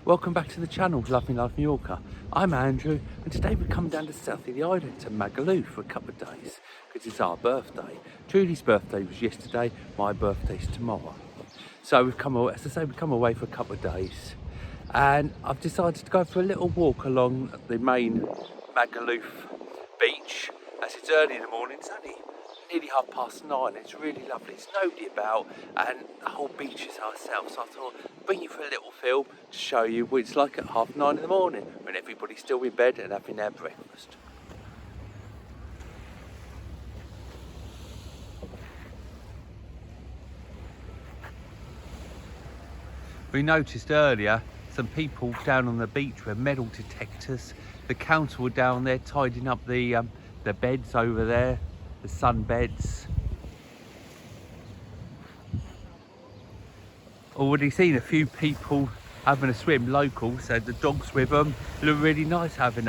Welcome back to the channel, Loving Life Mallorca. I'm Andrew, and today we're coming down to the south of the island to Magaluf for a couple of days because it's our birthday. Trudy's birthday was yesterday, my birthday's tomorrow. So we've come away, as I say, we've come away for a couple of days, and I've decided to go for a little walk along the main Magaluf beach. As it's early in the morning, it's only nearly 9:30. It's really lovely. There's nobody about, and the whole beach is ourselves. So I thought, bring you for a little film to show you what it's like at 9:30 in the morning when everybody's still in bed and having their breakfast. We noticed earlier some people down on the beach with metal detectors. The council were down there tidying up the beds over there, the sun beds. Already seen a few people having a swim, locals, had the dogs with them. It looked really nice having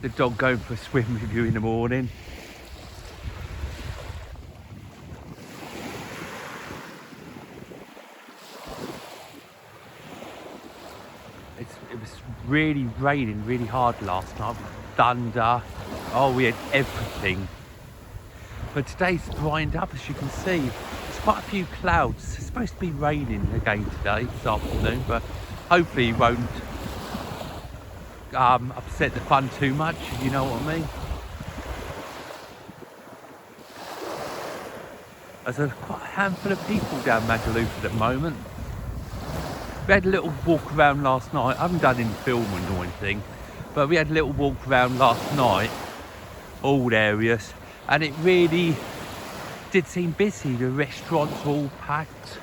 the dog going for a swim with you in the morning. It was really raining really hard last night. Thunder, oh, we had everything. But today's brightened up, as you can see. There's quite a few clouds. It's supposed to be raining again today, this afternoon, but hopefully it won't upset the fun too much, if you know what I mean. There's quite a handful of people down Magaluf at the moment. We had a little walk around last night. I haven't done any filming or anything, but we had a little walk around last night, all areas, and it really did seem busy. The restaurants were all packed.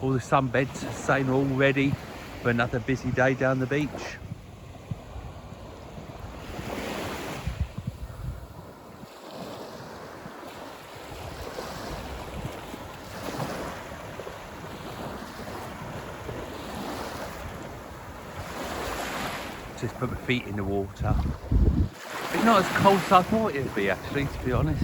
All the sunbeds are saying all ready for another busy day down the beach. Just put my feet in the water. It's not as cold as I thought it would be, actually, to be honest.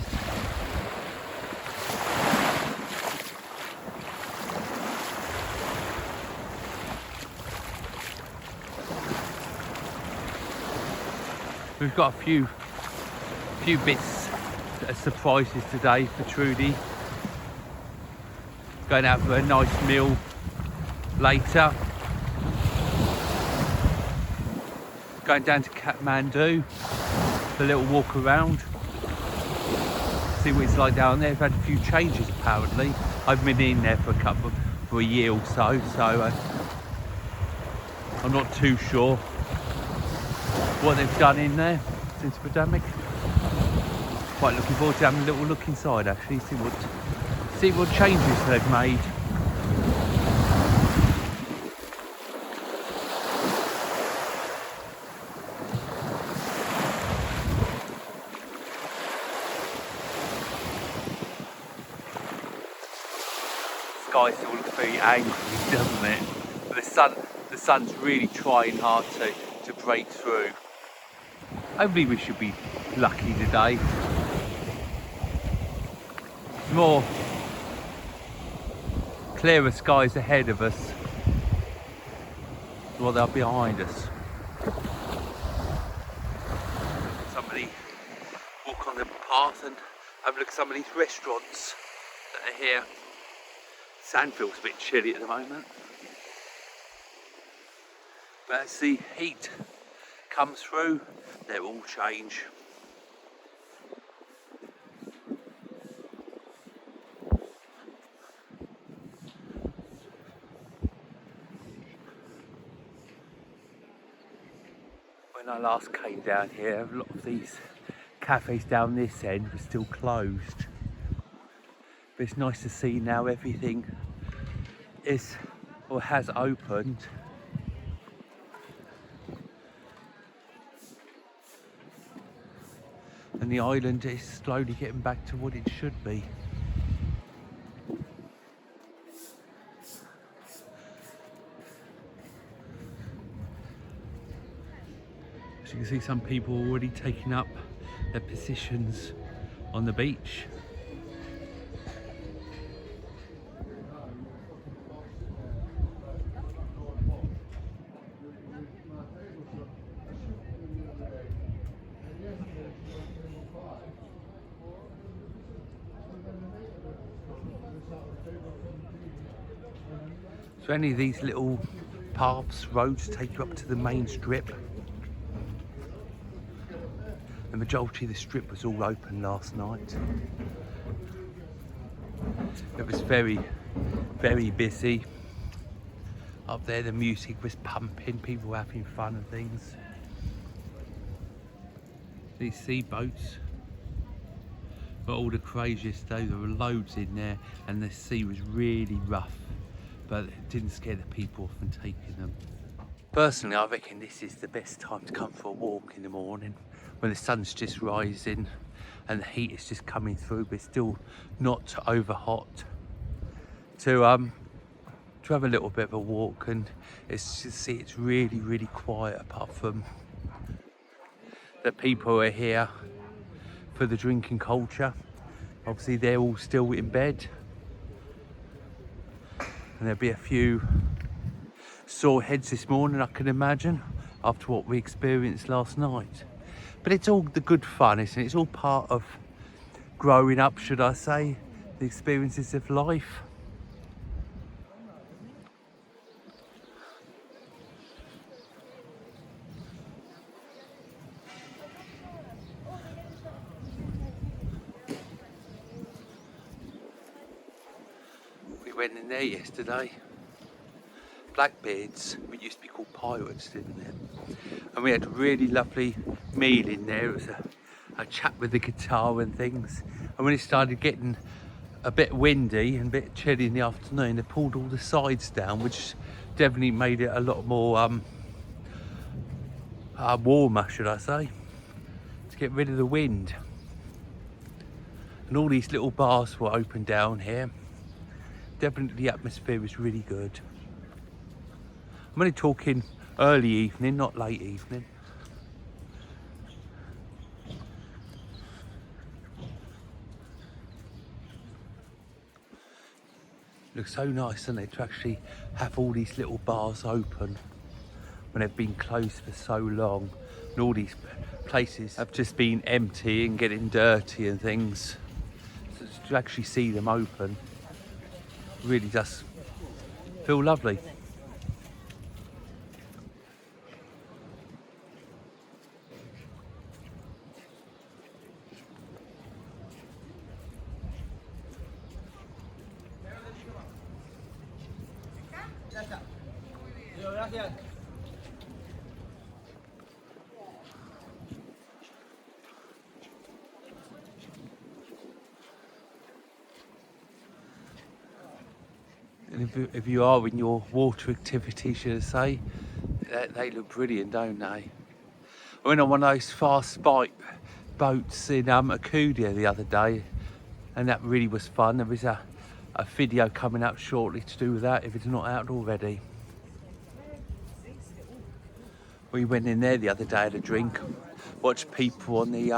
We've got a few bits of surprises today for Trudy. Going out for a nice meal later. Going down to Kathmandu for a little walk around, see what it's like down there. We've had a few changes apparently. I've been in there for a year or so, I'm not too sure what they've done in there since the pandemic. Quite looking forward to having a little look inside, actually, see what changes they've made. Sky still looks very angry, doesn't it? But the sun's really trying hard to break through. Hopefully we should be lucky today. More clearer skies ahead of us. Well, they're behind us. Somebody walk on the path and have a look at some of these restaurants that are here. Sand feels a bit chilly at the moment, but as the heat comes through, they will change. When I last came down here, a lot of these cafes down this end were still closed. But it's nice to see now everything is or has opened. And the island is slowly getting back to what it should be. As you can see, some people are already taking up their positions on the beach. So any of these little paths, roads take you up to the main strip. The majority of the strip was all open last night. It was very, very busy. Up there the music was pumping, people were having fun and things. These sea boats, but all the craziest though, there were loads in there and the sea was really rough, but it didn't scare the people off and taking them. Personally, I reckon this is the best time to come for a walk in the morning when the sun's just rising and the heat is just coming through, but it's still not over hot. To have a little bit of a walk, and it's really, really quiet apart from the people who are here for the drinking culture. Obviously they're all still in bed and there'll be a few sore heads this morning, I can imagine, after what we experienced last night. But it's all the good fun, isn't it? It's all part of growing up, should I say, the experiences of life. We went in there yesterday. Blackbeards, we used to be called pirates, didn't it? And we had a really lovely meal in there. It was a chat with the guitar and things. And when it started getting a bit windy and a bit chilly in the afternoon, they pulled all the sides down, which definitely made it a lot more warmer, should I say, to get rid of the wind. And all these little bars were open down here. Definitely the atmosphere was really good. I'm only talking early evening, not late evening. Looks so nice, doesn't it, to actually have all these little bars open when they've been closed for so long, and all these places have just been empty and getting dirty and things. So to actually see them open really does feel lovely. And if you are in your water activity, should I say, they look brilliant, don't they? I went on one of those fast bike boats in Akudia the other day, and that really was fun. There was a video coming up shortly to do with that, if it's not out already. We went in there the other day, had a drink, watched people on the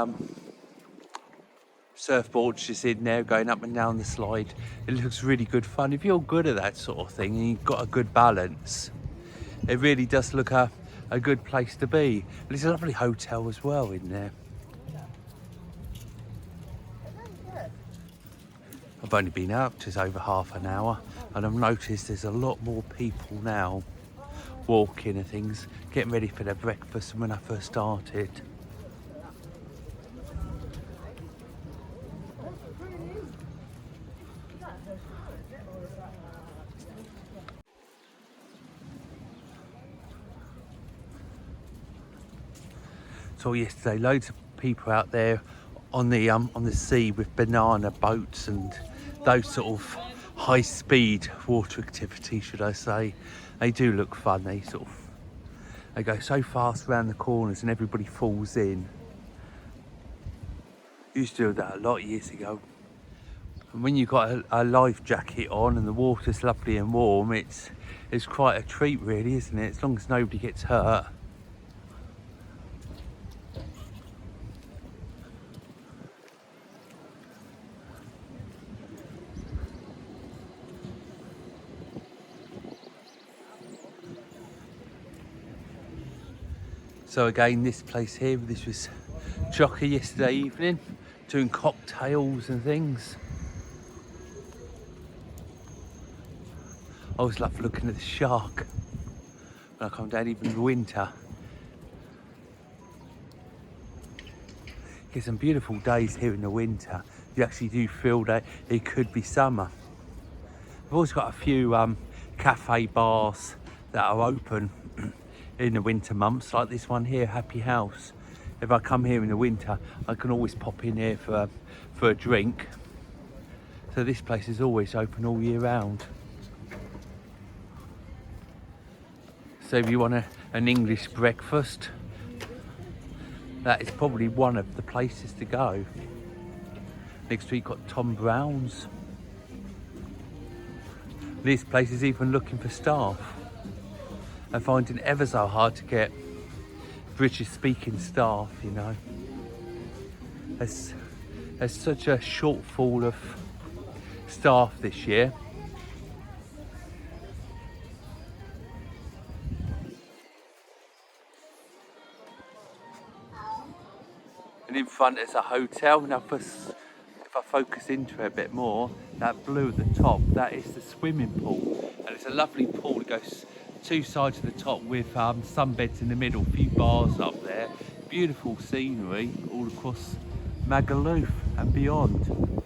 surfboards just in there going up and down the slide. It looks really good fun. If you're good at that sort of thing and you've got a good balance, it really does look a good place to be. And it's a lovely hotel as well in there. I've only been out just over half an hour and I've noticed there's a lot more people now walking and things, getting ready for their breakfast than when I first started. So yesterday, loads of people out there on the sea with banana boats and those sort of high-speed water activities, should I say. They do look fun. They go so fast around the corners and everybody falls in. Used to do that a lot years ago. And when you've got a life jacket on and the water's lovely and warm, it's quite a treat really, isn't it? As long as nobody gets hurt. So again, this place here, this was chocker yesterday evening, doing cocktails and things. I always love looking at the shark when I come down, even in winter. Get some beautiful days here in the winter. You actually do feel that it could be summer. I've always got a few cafe bars that are open in the winter months, like this one here, Happy House. If I come here in the winter, I can always pop in here for a drink. So this place is always open all year round. So if you want an English breakfast, that is probably one of the places to go. Next week got Tom Brown's. This place is even looking for staff. I'm finding it ever so hard to get British speaking staff, you know. There's such a shortfall of staff this year. And in front is a hotel. Now if I focus into it a bit more, that blue at the top, that is the swimming pool. And it's a lovely pool. It goes two sides of the top with sunbeds in the middle, a few bars up there. Beautiful scenery all across Magaluf and beyond.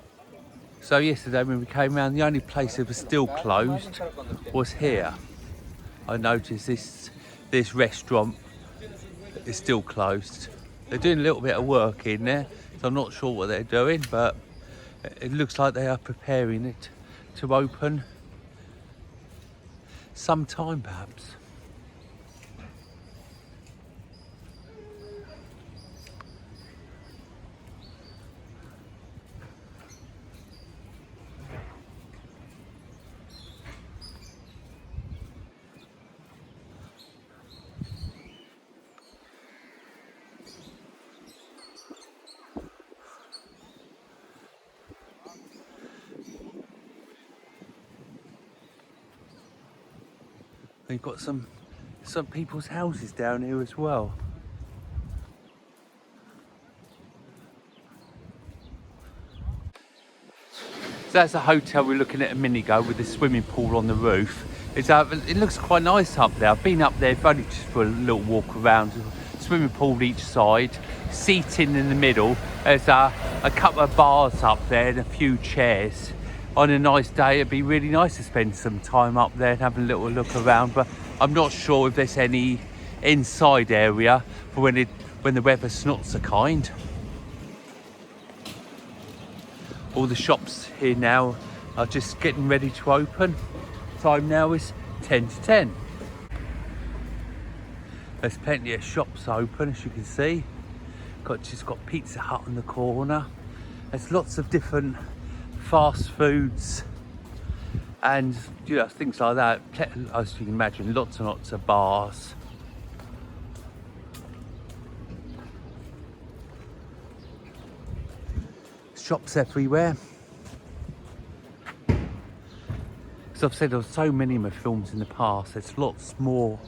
So yesterday when we came around, the only place that was still closed was here. I noticed this restaurant is still closed. They're doing a little bit of work in there, so I'm not sure what they're doing, but it looks like they are preparing it to open sometime perhaps. They've got some people's houses down here as well. So that's a hotel we're looking at a minute ago with the swimming pool on the roof. It looks quite nice up there. I've been up there only just for a little walk around. Swimming pool each side, seating in the middle. There's a couple of bars up there and a few chairs. On a nice day, it'd be really nice to spend some time up there and have a little look around, but I'm not sure if there's any inside area for when the weather's not so kind. All the shops here now are just getting ready to open. Time now is 10 to 10. There's plenty of shops open, as you can see. Just got Pizza Hut in the corner. There's lots of different fast foods and things like that. As you can imagine, lots and lots of bars. Shops everywhere. As I've said, there were so many of my films in the past. There's lots more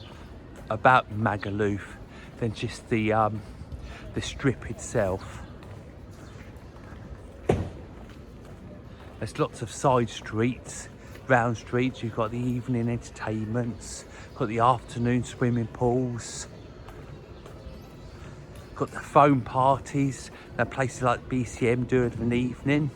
about Magaluf than just the strip itself. There's lots of side streets, round streets. You've got the evening entertainments, got the afternoon swimming pools, got the foam parties that places like BCM do of an evening.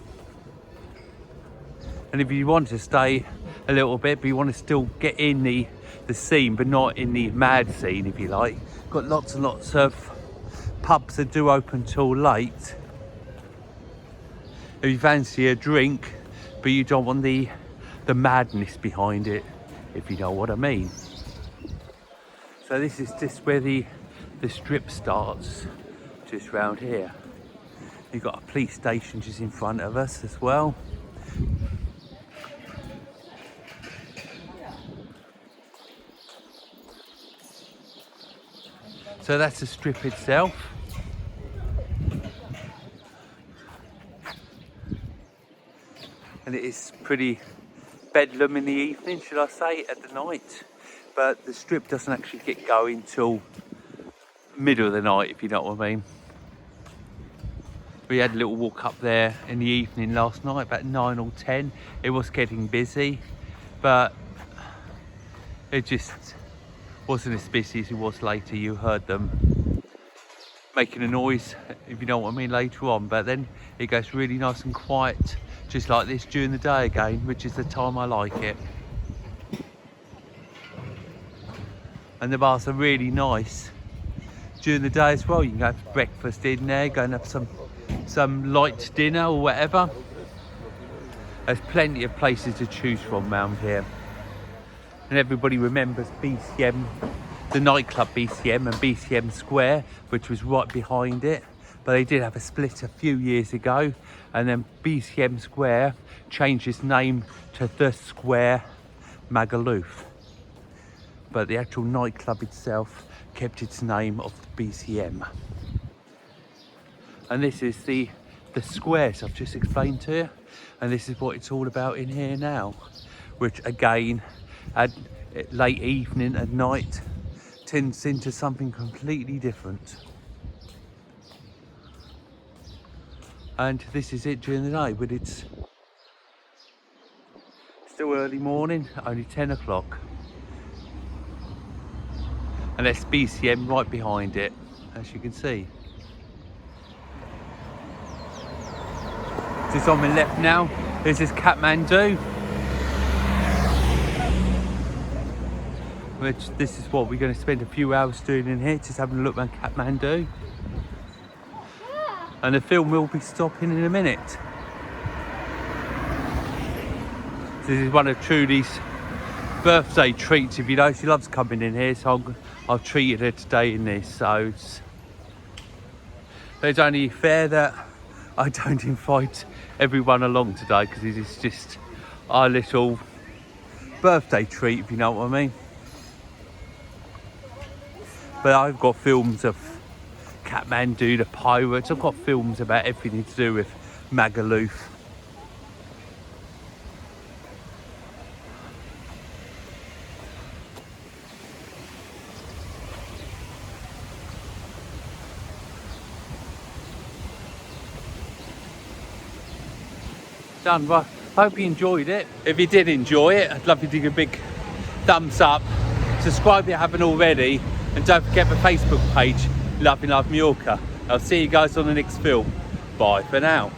And if you want to stay a little bit, but you want to still get in the scene, but not in the mad scene, if you like, got lots and lots of pubs that do open till late. If you fancy a drink, but you don't want the madness behind it, if you know what I mean. So this is just where the strip starts, just round here. You've got a police station just in front of us as well. So that's the strip itself. And it is pretty bedlam in the evening, should I say, at the night. But the strip doesn't actually get going till middle of the night, if you know what I mean. We had a little walk up there in the evening last night, about 9 or 10. It was getting busy, but It just wasn't as busy as it was later. You heard them making a noise, if you know what I mean, later on, but then it goes really nice and quiet, just like this during the day again, which is the time I like it. And the bars are really nice during the day as well. You can go have breakfast in there, go and have some light dinner or whatever. There's plenty of places to choose from around here. And everybody remembers BCM, the nightclub BCM, and BCM Square, which was right behind it. But they did have a split a few years ago, and then BCM Square changed its name to The Square Magaluf. But the actual nightclub itself kept its name of the BCM. And this is the squares I've just explained to you, and this is what it's all about in here now, which again at late evening at night turns into something completely different. And this is it during the day, but it's still early morning, only 10 o'clock. And that's BCM right behind it, as you can see. Just on my left now, this is Kathmandu. Which this is what we're going to spend a few hours doing in here, just having a look around Kathmandu. And the film will be stopping in a minute. This is one of Trudy's birthday treats, if you know. She loves coming in here, so I've treated her today in this. So it's only fair that I don't invite everyone along today, because it is just our little birthday treat, if you know what I mean. But I've got films of Kathmandu, the pirates. I've got films about everything to do with Magaluf. Done. Well, I hope you enjoyed it. If you did enjoy it, I'd love you to give a big thumbs up. Subscribe if you haven't already. And don't forget my Facebook page, Love Mallorca. I'll see you guys on the next film. Bye for now.